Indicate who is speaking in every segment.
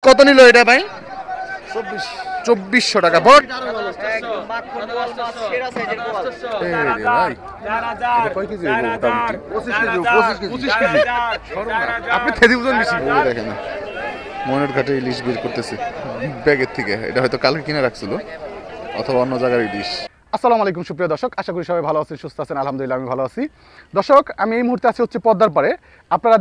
Speaker 1: কত নিল এটা ভাই? 2400 টাকা। বড় আপনি খেতে বুঝুন বেশি। দেখেন মনের ঘাটে ইলিশ বের করতেছে ব্যাগের থেকে। এটা হয়তো কালকে কিনে রাখছিল অথবা অন্য জায়গার ইলিশ। আসসালামু আলাইকুম সুপ্রিয় দর্শক, আশা করি সবাই ভালো আছেন, সুস্থ আছেন। আলহামদুলিল্লাহ আমি ভালো আছি। দর্শক, আমি এই মুহূর্তে আছি হচ্ছে পদ্মার পাড়ে। আপনারা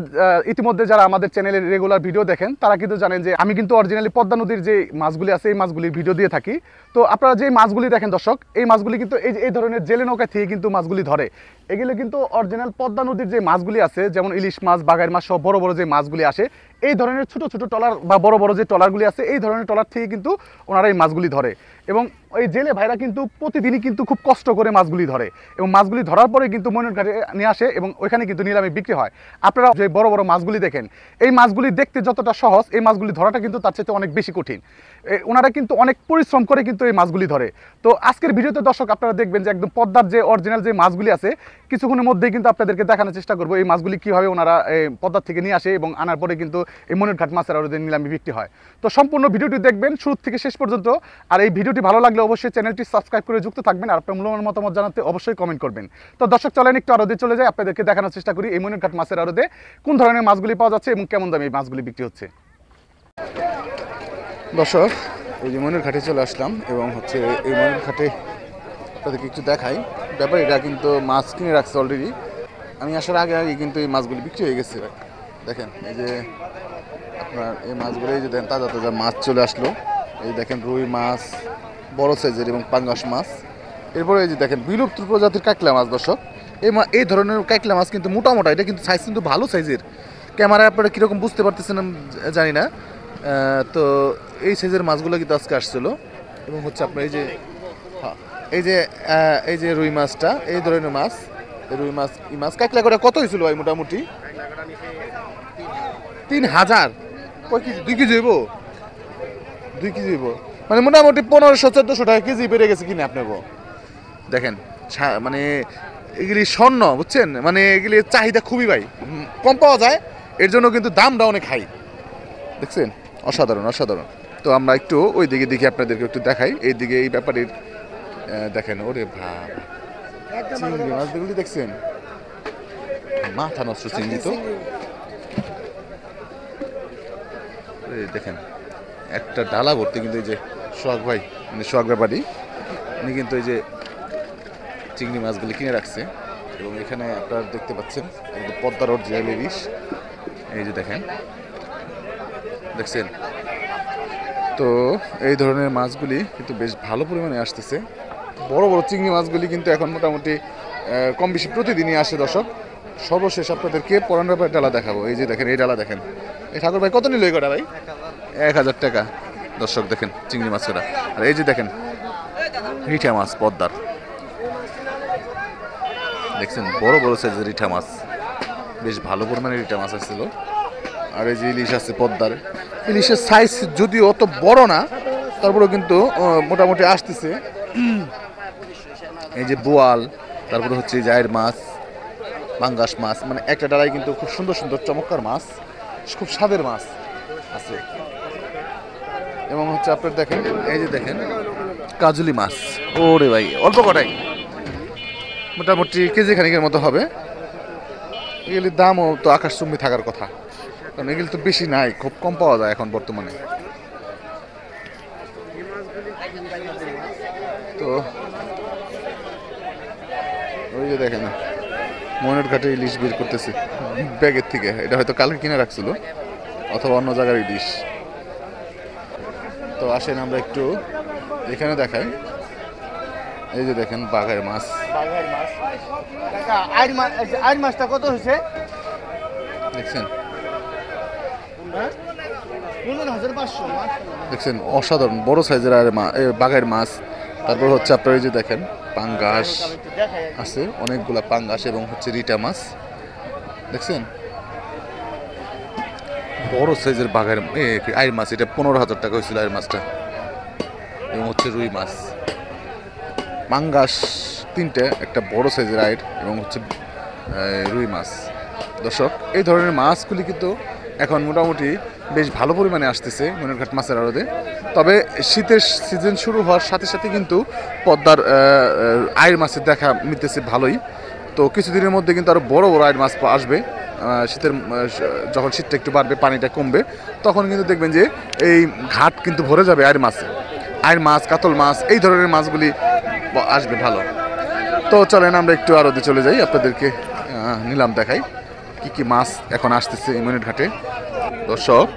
Speaker 1: ইতিমধ্যে যারা আমাদের চ্যানেলের রেগুলার ভিডিও দেখেন তারা কিন্তু জানেন যে আমি কিন্তু অরিজিনালি পদ্মা নদীর যে মাছগুলি আছে এই মাছগুলির ভিডিও দিয়ে থাকি। তো আপনারা যে মাছগুলি দেখেন দর্শক, এই মাছগুলি কিন্তু এই ধরনের জেলে নৌকা থেকে কিন্তু মাছগুলি ধরে। এগুলো কিন্তু অরিজিনাল পদ্মা নদীর যে মাছগুলি আছে, যেমন ইলিশ মাছ, বাঘের মাছ সহ বড় বড় যে মাছগুলি আসে, এই ধরনের ছোট ছোট ট্রলার বা বড় বড় যে ট্রলারগুলি আছে এই ধরনের ট্রলার থেকে কিন্তু ওনারা এই মাছগুলি ধরে। এবং ওই জেলে ভাইরা কিন্তু প্রতিদিনই কিন্তু খুব কষ্ট করে মাছগুলি ধরে এবং মাছগুলি ধরার পরে কিন্তু ময়ূর ঘাটে নিয়ে আসে এবং ওইখানে কিন্তু নিলামে বিক্রি হয়। আপনারা যে বড় বড় মাছগুলি দেখেন, এই মাছগুলি দেখতে যতটা সহজ, এই মাছগুলি ধরাটা কিন্তু তার চাইতে অনেক বেশি কঠিন। ওনারা কিন্তু অনেক পরিশ্রম করে কিন্তু এই মাছগুলি ধরে। তো আজকের ভিডিওতে দর্শক আপনারা দেখবেন যে একদম পদ্মার যে অরিজিনাল যে মাছগুলি আছে, কিছুক্ষণের মধ্যেই কিন্তু আপনাদেরকে দেখানোর চেষ্টা করবো এই মাছগুলি কীভাবে ওনারা পদ্মার থেকে নিয়ে আসে এবং আনার পরে কিন্তু এই ময়ূর ঘাট মাছের আড়তে নিলামে বিক্রি হয়। তো সম্পূর্ণ ভিডিওটি দেখবেন শুরু থেকে শেষ পর্যন্ত। আর এই ভিডিওটি ভালো লাগলে অবশ্যই চ্যানেলটি সাবস্ক্রাইব করে যুক্ত থাকবেন আর আপনার মূল্যবান মতামত জানাতে অবশ্যই কমেন্ট করবেন। তো দর্শক চলেন একটু আড়তে চলে যায়, আপনাদেরকে দেখানোর চেষ্টা করি এই ময়ূর ঘাট মাছের আড়তে কোন ধরনের মাছগুলি পাওয়া যাচ্ছে এবং কেমন দামে এই মাছগুলি বিক্রি হচ্ছে। দর্শক, এই যে ময়ূর ঘাটে চলে আসলাম এবং হচ্ছে এই ময়ূর ঘাটে আপনাদেরকে একটু দেখাই। ব্যাপার এটা কিন্তু মাছ কিনে রাখছে অলরেডি। আমি আসার আগে আগে কিন্তু এই মাছগুলি বিক্রি হয়ে গেছে। দেখেন এই যে আপনার এই মাছগুলো, এই যে দেখেন তাজা তাজা মাছ চলে আসলো। এই দেখেন রুই মাছ বড় সাইজের এবং পাঙ্গাস মাছ। এরপরে এই যে দেখেন বিলুপ্ত প্রজাতির কাঁকড়া মাছ। দর্শক, এই ধরনের কাঁকড়া মাছ কিন্তু মোটামোটা, এটা কিন্তু সাইজ কিন্তু ভালো সাইজের। ক্যামেরায় আপনারা কীরকম বুঝতে পারতেছেন জানি না। তো এই সাইজের মাছগুলো কিন্তু আজকে আসছিলো। এবং হচ্ছে আপনার এই যে রুই মাছটা, এই ধরনের মাছ, রুই মাছ এই মাছ কাঁকড়া করে কত হয়েছিল ভাই? মোটামুটি 3000। কয় কেজি? 2 কেজি হইব? 2 কেজি হইব মানে মোটামুটি 1500-1400 টাকা কেজি বেড়ে গেছে কিনে আপনাকে। দেখেন মানে এগুলি স্বর্ণ, বুঝছেন, মানে এগুলির চাহিদা খুবই ভাই কম পাওয়া যায়, এর জন্য কিন্তু দামটা অনেক হাই। দেখছেন, অসাধারণ অসাধারণ। তো আমরা একটু ওই দিকে দেখি, আপনাদেরকে একটু দেখাই। এইদিকে এই ব্যাপারের দেখেন, ওরে ভাব চিংড়ি মাছগুলি দেখছেন, মাথা নষ্ট চিংড়ি। তো দেখেন একটা ডালা ভর্তি কিন্তু এই যে সোহাগ ভাই, মানে সোহাগ ব্যাপারী, উনি কিন্তু এই যে চিংড়ি মাছগুলি কিনে রাখছে। এবং এখানে আপনারা দেখতে পাচ্ছেন পদ্মার অরিজিনাল ইলিশ। এই যে দেখেন, দেখছেন। তো এই ধরনের মাছগুলি কিন্তু বেশ ভালো পরিমাণে আসতেছে। বড় বড় চিংড়ি মাছগুলি কিন্তু এখন মোটামুটি কম বেশি প্রতিদিনই আসে। দর্শক, সর্বশেষ আপনাদেরকে পরান ব্যাপার ডালা দেখাবো। এই যে দেখেন এই ডালা দেখেন। এই ঠাকুর ভাই কত নিল এই কটা ভাই? 1000 টাকা। দর্শক দেখেন চিংড়ি মাছ কটা। আর এই যে দেখেন রিঠা মাছ পদ্মার, দেখছেন বড় বড় সাইজের রিঠা মাছ, বেশ ভালো পরিমাণে রিঠা মাছ আসছিল। আর এই যে ইলিশ আছে পদ্মার, ইলিশের সাইজ যদিও অত বড় না, তারপরেও কিন্তু মোটামুটি আসতেছে। এই যে বোয়াল, তারপরে হচ্ছে জায়ের মাছ, পাঙ্গাস মাছ, মানে একটা ডালায় কিন্তু খুব সুন্দর সুন্দর চমৎকার মাছ, খুব স্বাদের মাছ আছে। এবং হচ্ছে আপনার দেখেন এই যে দেখেন কাজুলি মাছ, ওরে ভাই অল্প কটাই, মোটামুটি কেজি খানিকের মতো হবে। এগুলির দামও তো আকাশচুম্বী থাকার কথা, কারণ এগুলি তো বেশি নাই, খুব কম পাওয়া যায় এখন বর্তমানে। তো ওই যে দেখেন ময়ূর ঘাটে ইলিশ বের করতেছে ব্যাগের থেকে। এটা হয়তো কালকে কিনে রাখছিল অথবা অন্য জায়গার ইলিশ। তো আসেন আমরা একটু এখানে দেখাই। এই যে দেখেন বাঘের মাছ,
Speaker 2: আইর মাছটা কত হয়েছে
Speaker 1: দেখছেন?
Speaker 2: 15,500।
Speaker 1: দেখছেন অসাধারণ বড় সাইজের বাঘের মাছ। তারপর হচ্ছে আপনার এই যে দেখেন পাঙ্গাস আছে, অনেকগুলা পাঙ্গাস এবং হচ্ছে রিটা মাছ, দেখছেন বড় সাইজের বাঘের আইর মাছ। এটা 15,000 টাকা হয়েছিল আইর মাছটা। এবং হচ্ছে রুই মাছ, পাঙ্গাস 3টে, একটা বড় সাইজের আইর এবং হচ্ছে রুই মাছ। দর্শক, এই ধরনের মাছগুলি কিন্তু এখন মোটামুটি বেশ ভালো পরিমাণে আসতেছে মনিরঘাট মাছের আড়তে। তবে শীতের সিজন শুরু হওয়ার সাথে সাথে কিন্তু পদ্মার আয়ের মাছের দেখা মিলতেছে ভালোই। তো কিছুদিনের মধ্যে কিন্তু আরও বড় বড় আয়ের মাছ আসবে। শীতের যখন শীতটা একটু বাড়বে, পানিটা কমবে, তখন কিন্তু দেখবেন যে এই ঘাট কিন্তু ভরে যাবে আয়ের মাছে। আয়ের মাছ, কাতল মাছ, এই ধরনের মাছগুলি আসবে ভালো। তো চলেন আমরা একটু আড়তে চলে যাই, আপনাদেরকে নিলাম দেখাই কি কি মাছ এখন আসতেছে এই মনিরঘাটে। দর্শক,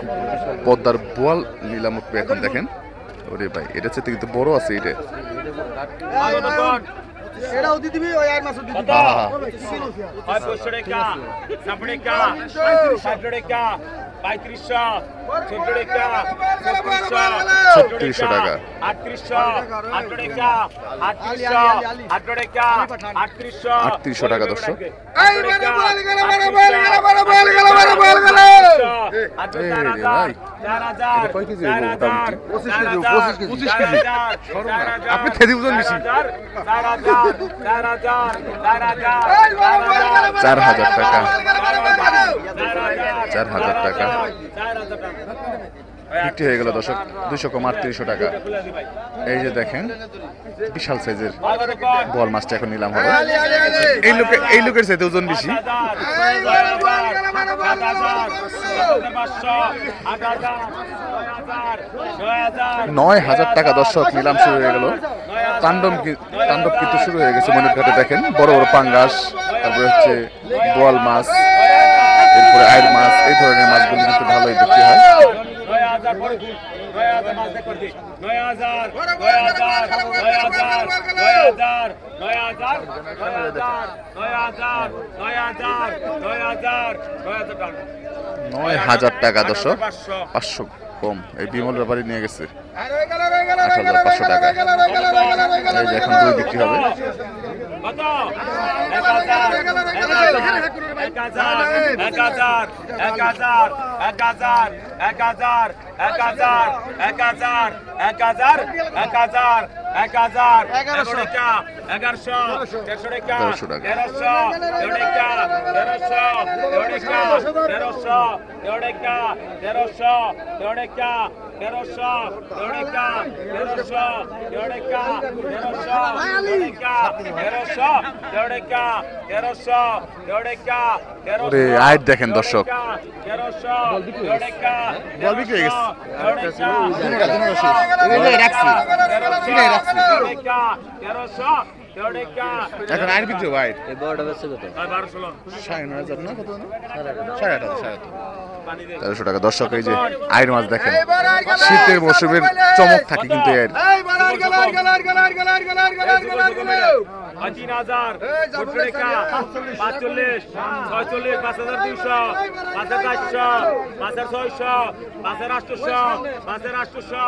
Speaker 1: পদ্মার বোয়াল নিলাম উঠবে এখন, দেখেন। ওরে ভাই, এটা চেয়ে কিন্তু বড় আছে এটা।
Speaker 2: এটাও দিয়ে দিবি, ওই আর মাছও দিয়ে দিবি।
Speaker 1: আহা, 3600 টাকা। 3800 টাকা দর্শক। কয় কেজি হইব মোটামুটি? 25 কেজি। আপনি খেতে বুঝুন বেশি। 4000 টাকা। 4000 টাকা বিক্রি হয়ে গেল দর্শক। 200 কম 3800 টাকা। এই যে দেখেন বিশাল সাইজের বল মাছটা এখন নিলাম হবে। এই লোকের চাইতে ওজন বেশি। 9000 টাকা দর্শক নিলাম শুরু হয়ে গেল। তাণ্ডব কিন্তু শুরু হয়ে গেছে মনিরঘাটে। দেখেন বড় বড় পাঙ্গাস, তারপরে হচ্ছে বোয়াল মাছ, এরপরে আয়ের মাছ, এই ধরনের মাছগুলি কিন্তু ভালোই বিক্রি হয়। নয় হাজার টাকা দর্শক। 500 কম। এই বিমল ব্যাপারী নিয়ে গেছে 8500 টাকা। এই যে এখন দুই বিক্রি হবে। 1300। ওরে আয়ের দেখেন দর্শক, বল বিক্রি হয়ে গেছে। এখন আয়ের বিক্রি ভাই 9,500 না কত? 1300 টাকা দর্শক। এই যে আয়ের মাছ দেখেন, শীতের মৌসুমের চমক থাকে কিন্তু এর।
Speaker 3: 3000, 45, 45, 46, 5200, 5400, 5600, 5800,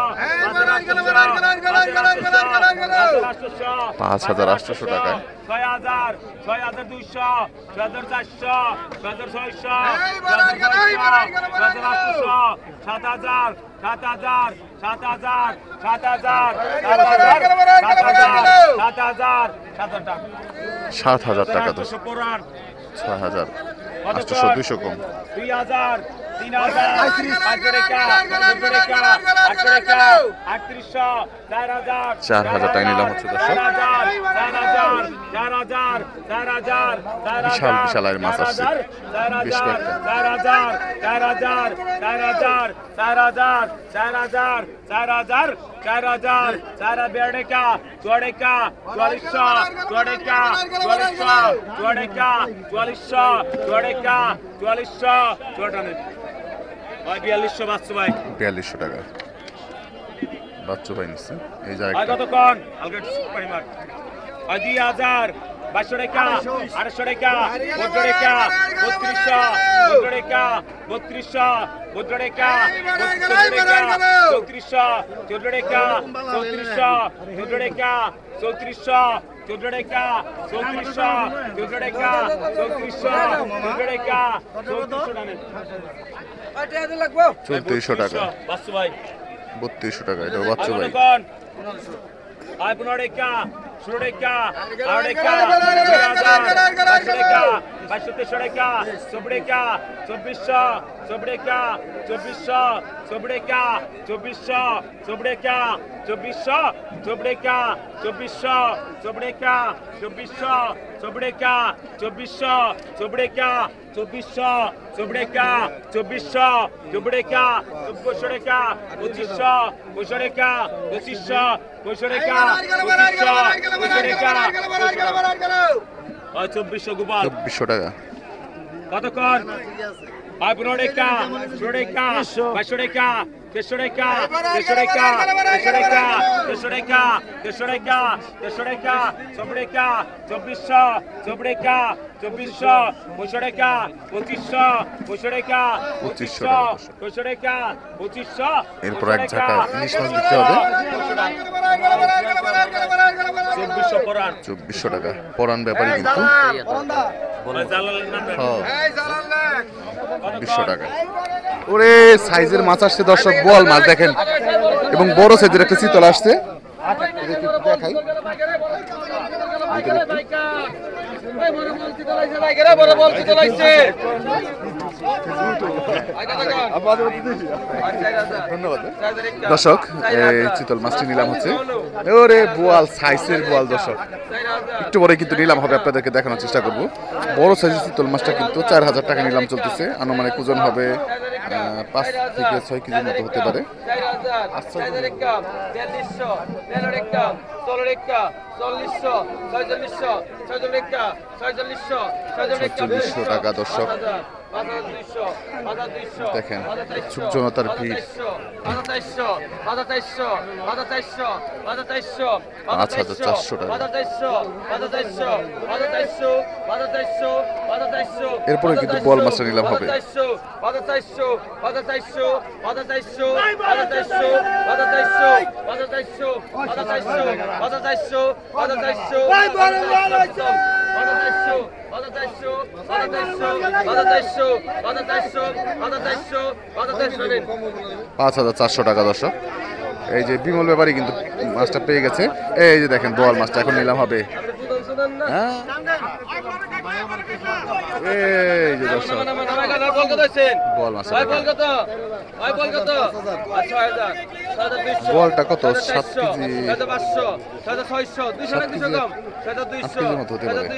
Speaker 1: 5800 টাকা।
Speaker 3: 6000, 6200, 6400, 6600, 6800, 7000, 7000, 7000, 7000,
Speaker 1: 7000 টাকা তো 6000 800 200 কম।
Speaker 3: 2000, 3000, 4000
Speaker 1: টাকা নিলাম হচ্ছে দর্শক। বিশাল বিশাল আয়ের মাছ আসছে বেশ কয়েকটা।
Speaker 3: 4200 বাচ্চু ভাই,
Speaker 1: 4200 টাকা বাচ্চু ভাই নিচ্ছে। এই যে
Speaker 3: আর কতক্ষণ আলগেট পরিমাণ 2000, 2200 টাকা, 800 টাকা, 14 টাকা, 3200, 14 টাকা, 3200, 14 টাকা, 3400, 14 টাকা, 3400, 14 টাকা, 3400, 14 টাকা, 3400, 14 টাকা, 3400, 14 টাকা, 3400 টাকা।
Speaker 1: 3400 টাকা,
Speaker 3: বাচ্চু ভাই
Speaker 1: 3200 টাকা। এটা বাচ্চু ভাই।
Speaker 3: আয় 15 টাকা, 16 টাকা, 18 টাকা, 2000, 2200 টাকা, 2200 টাকা চবড়েকা 2400 চবড়েকা 2400 চবড়েকা 2400 চবড়েকা 2400 চবড়েকা 2400 চবড়েকা 2400 চবড়েকা 2400 চবড়েকা 2400 চবড়েকা 2400 চবড়েকা 2400 টাকা 2500 2500 টাকা 2500 2500 টাকা 2400 গোপাল
Speaker 1: 2400 টাকা
Speaker 3: কতক্ষণ 15 টাকা 16 টাকা 2200 টাকা 300 টাকা 300 টাকা 300 টাকা 300 টাকা 300 টাকা 300 টাকা চবড়েকা 2400 চবড়েকা 2400 2500 টাকা 2500 2500 টাকা
Speaker 1: 2500
Speaker 3: 2500 টাকা 2500
Speaker 1: এরপর এক ঝাঁকা ইলিশ মাছ দিতে হবে
Speaker 3: 2400 পরান
Speaker 1: 2400 টাকা পরান ব্যাপারী কিন্তু
Speaker 3: জালালের নাম
Speaker 1: হ্যাঁ 2400 টাকা ওরে সাইজের মাছ আসছে দর্শক বল মাছ দেখেন এবং বড় সাইজের একটা চিতল আসছে দেখাই ধন্যবাদ দর্শক এই চিতল মাছটি নিলাম হচ্ছে ওরে বোয়াল সাইজের বোয়াল দর্শক একটু পরে কিন্তু নিলাম হবে আপনাদেরকে দেখানোর চেষ্টা করব বড় সাইজের চিতল মাছটা কিন্তু 4000 টাকা নিলাম চলতেছে আনুমানিক ওজন হবে 5 থেকে 6 কেজির মতো হতে পারে 4600 টাকা দর্শক দেখেন জনতার ভিড় 5400 টাকা এরপরে কিন্তু বল মাছটা নিলাম হবে $5400 টাকা দর্শক এই যে বিমল ব্যাপারী কিন্তু মাছটা পেয়ে গেছে এই যে দেখেন বোয়াল মাছটা এখন নিলাম হবে হ্যাঁ এই যে দর্শক বোয়াল মাছ বলটা কত 7 কেজি 7 কেজি মতো হতে পারে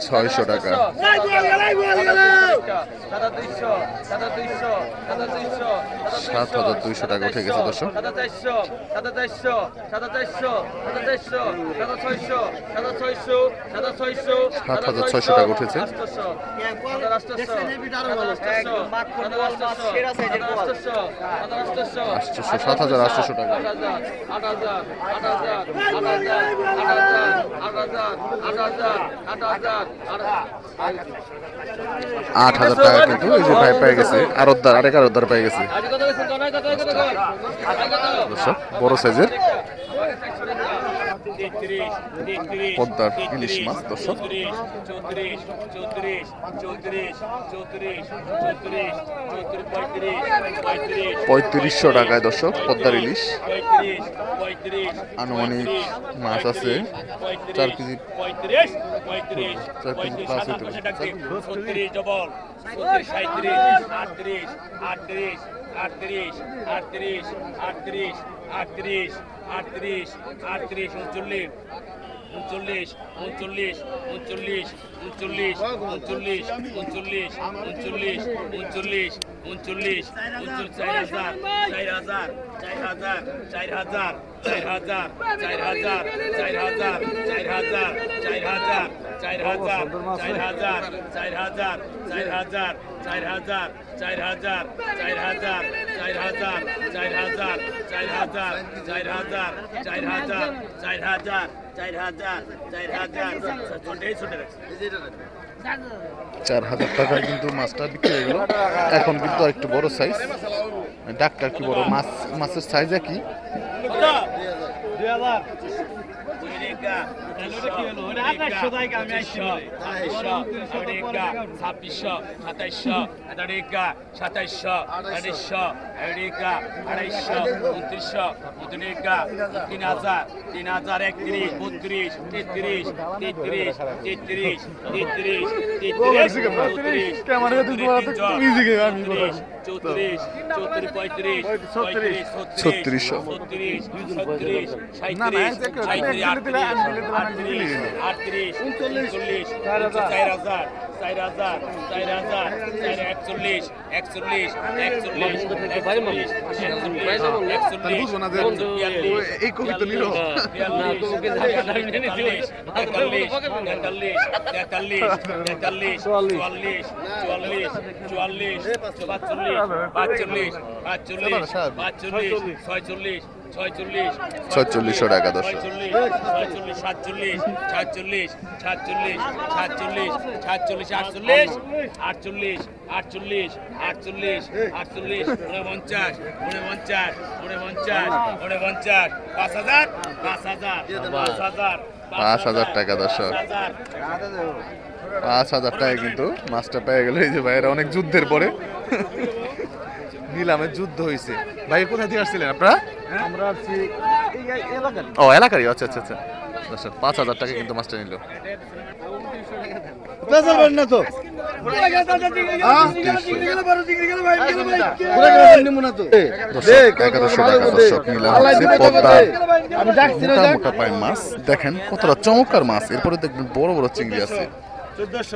Speaker 1: 600 টাকা 7200 টাকা উঠে গেছে দর্শক 7600 টাকা উঠেছে 7800 টাকা 8000 টাকা কিন্তু এই যে ভাই পেয়ে গেছে আরেক আরতদার পেয়ে গেছে দর্শক বড় সাইজের পদ্মার ইলিশ মাছ দর্শক 3500 টাকায় দর্শক পদ্মার ইলিশ আনুমানিক মাছ আছে 4 কেজি 4 কেজি প্লাস হতে পারে 4000 টাকা কিন্তু মাছটা বিক্রি হয়ে গেল এখন কিন্তু একটু বড় সাইজ ডাক্তার কি বড় মাছের সাইজ কি ছয়চল্লিশশো টাকা দর্শক। পাঁচ হাজার টাকা দর্শক। 5,000 টাকা কিন্তু মাছটা পেয়ে গেল। এই যে ভাইয়েরা অনেক যুদ্ধের পরে নিলামের যুদ্ধ হয়েছে। ভাই কোথায় দিয়ে আসছিলেন আপনারা?
Speaker 2: আমরা আছি এই এলাকার।
Speaker 1: ও এলাকারই, আচ্ছা আচ্ছা আচ্ছা দর্শক 5,000 টাকা কিন্তু মাছটা নিল।
Speaker 2: বেজাল বান না তো
Speaker 1: দর্শক 1100 টাকা দর্শক নিলাম হচ্ছে পদ্মা মোটা মোটা পায় মাছ। দেখেন কতটা চমৎকার মাছ। এরপরে দেখবেন বড় বড় চিংড়ি আছে।
Speaker 2: 1400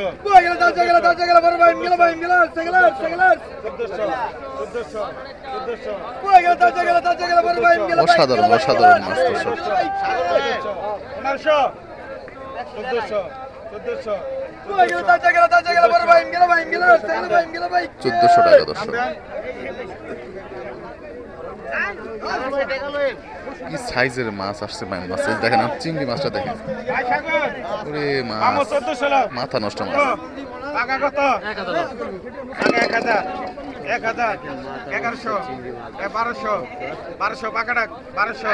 Speaker 1: অসাধারণ অসাধারণ মাছ দর্শক। 1400 টাকা দর্শক। কি সাইজের মাছ আসছে ভাই মাছ। দেখেন চিংড়ি মাছটা দেখেন, ওরে মাছ মাথা নষ্ট মাছ।
Speaker 2: টাকা কত? 1000 1100 1200 1200 টাকা 1200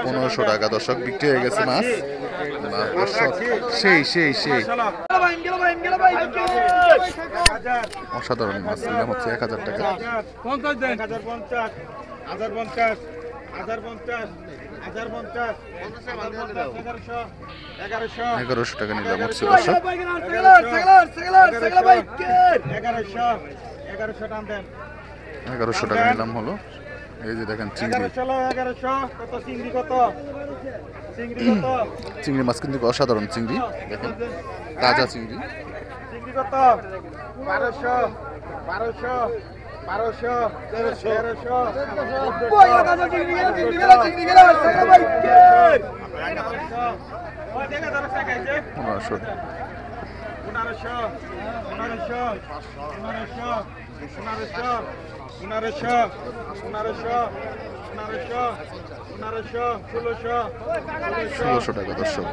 Speaker 1: পনেরোশো টাকা দর্শক বিক্রি হয়ে গেছে মাছ। সেই সেই সেই অসাধারণ মাছ। নিলাম হচ্ছে 1000 টাকা। 1100 টাকা নিলাম হচ্ছে দর্শক। 1100 টাকা নিলাম হলো। এই যে দেখেন চিংড়ি, চিংড়ি মাছ কিন্তু অসাধারণ চিংড়ি। দেখেন তাজা চিংড়ি। 1600 টাকা দর্শক।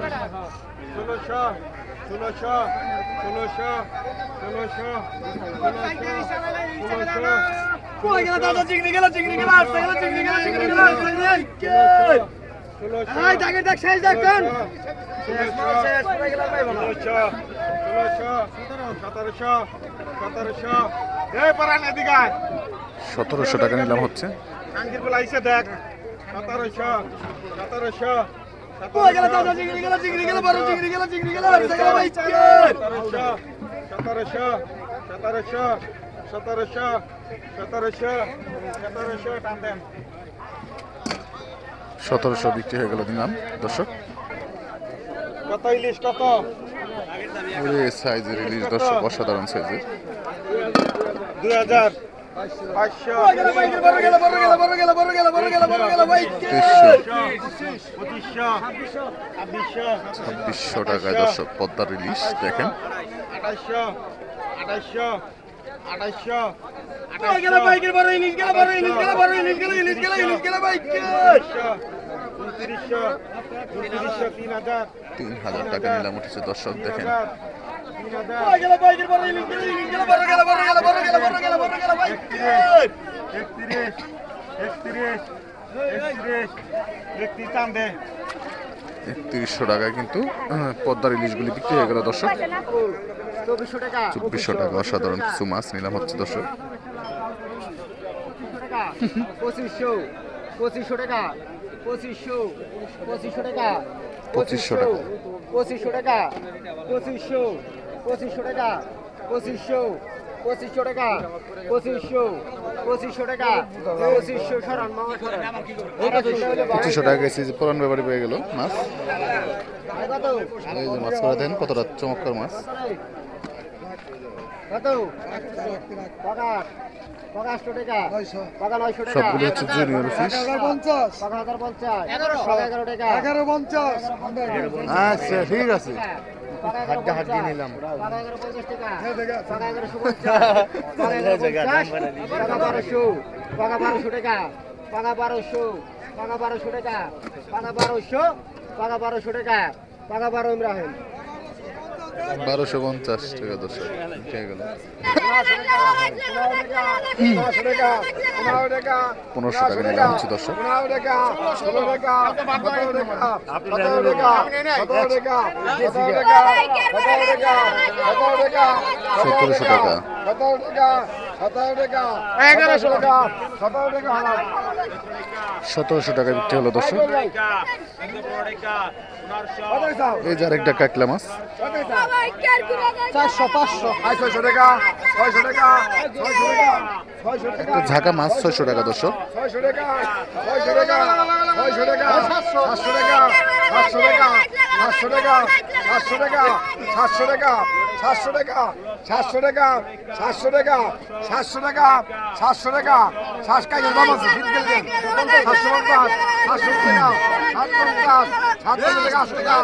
Speaker 1: 1700 টাকা নিলাম হচ্ছে। 1700 বিক্রি হয়ে গেল দিলাম দর্শক।
Speaker 2: কত ইলিশ কত?
Speaker 1: ওরে সাইজের ইলিশ দর্শক, অসাধারণ সাইজের।
Speaker 2: 2000 500
Speaker 1: 2600 টাকায় দর্শক পদ্মার ইলিশ দেখেন। 3000 টাকা নিলাম উঠেছে দর্শক দেখেন। 3100 টাকায় কিন্তু পদ্মার ইলিশগুলি বিক্রি হয়ে গেল দর্শক। 2400 টাকা অসাধারণ কিছু মাছ নিলাম হচ্ছে দর্শক।
Speaker 4: 2500 টাকা 2500 টাকা
Speaker 1: 2500 টাকা
Speaker 4: 2500 টাকা 2500 টাকা 2500 টাকা 2500 টাকা 2500 সরান মামা সরান
Speaker 1: 2500 টাকা গেছে যে পুরান ব্যাপারী পেয়ে গেল মাছ।
Speaker 4: কত
Speaker 1: এই যে মাছ করে দেন কতটা চমৎকার মাছ।
Speaker 4: কত টাকা 500 টাকা 900 টাকা
Speaker 1: সবগুলো হচ্ছে জুনিয়র ফিশ।
Speaker 4: 50 11 টাকা
Speaker 2: 1150
Speaker 1: আচ্ছা ঠিক আছে।
Speaker 4: হাড্ডি নিলাম 1150 টাকা 1150 টাকা 1200 টাকা 12 ইব্রাহিম
Speaker 1: 1250 টাকা দর্শক ঠিক গেল। 1500 টাকা নিলাম হচ্ছে দর্শক। 1700 টাকা 1700 টাকা বিক্রি হলো দর্শক। এই যে আরেকটা কাকলা মাছ
Speaker 4: 400 500
Speaker 2: 600 টাকা 600 টাকা 600 টাকা
Speaker 1: একটা ঝাঁকা মাছ 600 টাকা দর্শক।
Speaker 2: 600 টাকা 600 টাকা 600 টাকা 700 টাকা 700 টাকা 700 টাকা 700 টাকা 700 টাকা 700 টাকা 700 টাকা 700 টাকা 700 টাকা 700 টাকা 700 টাকা দাম আছে শীত গেলে 750 700 টাকা 750 700 টাকা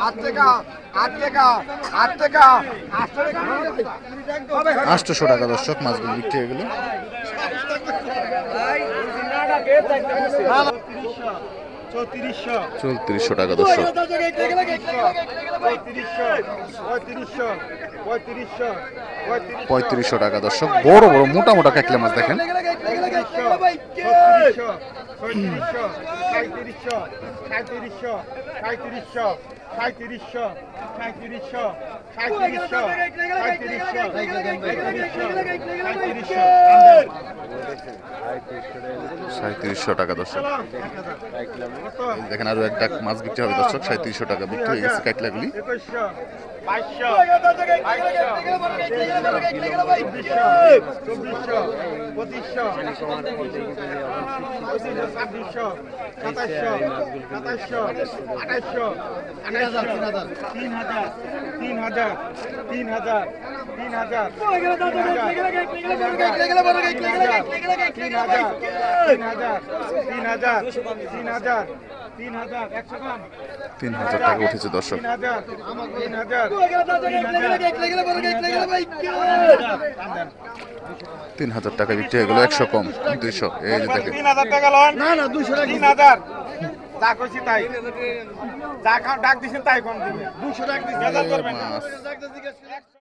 Speaker 2: 8 টাকা 8 টাকা 8 টাকা 8 টাকা
Speaker 1: 800 টাকা দর্শক মাছগুলো বিক্রি হয়ে গেল। 3400 টাকা দর্শক। 3500 টাকা দর্শক। বড় বড় মোটা মোটা কাকলা মাছ দেখেন। 3700 টাকা দর্শক। এই দেখেন আরো একটা মাছ বিক্রি হবে দর্শক। 3700 টাকা বিক্রি হয়ে গেছে কাকলাগুলি। 3000 টাকা উঠেছে দর্শক। 3000 টাকা বিক্রি হয়ে গেল। 100 কম 200। এই যে দেখেন
Speaker 2: 3000 টাকা লন না না 200 টাকা 3000 যা কইছি তাই যা ডাক দিছেন তাই কোন দিবে 200 টাকা দিছেন
Speaker 1: মাছ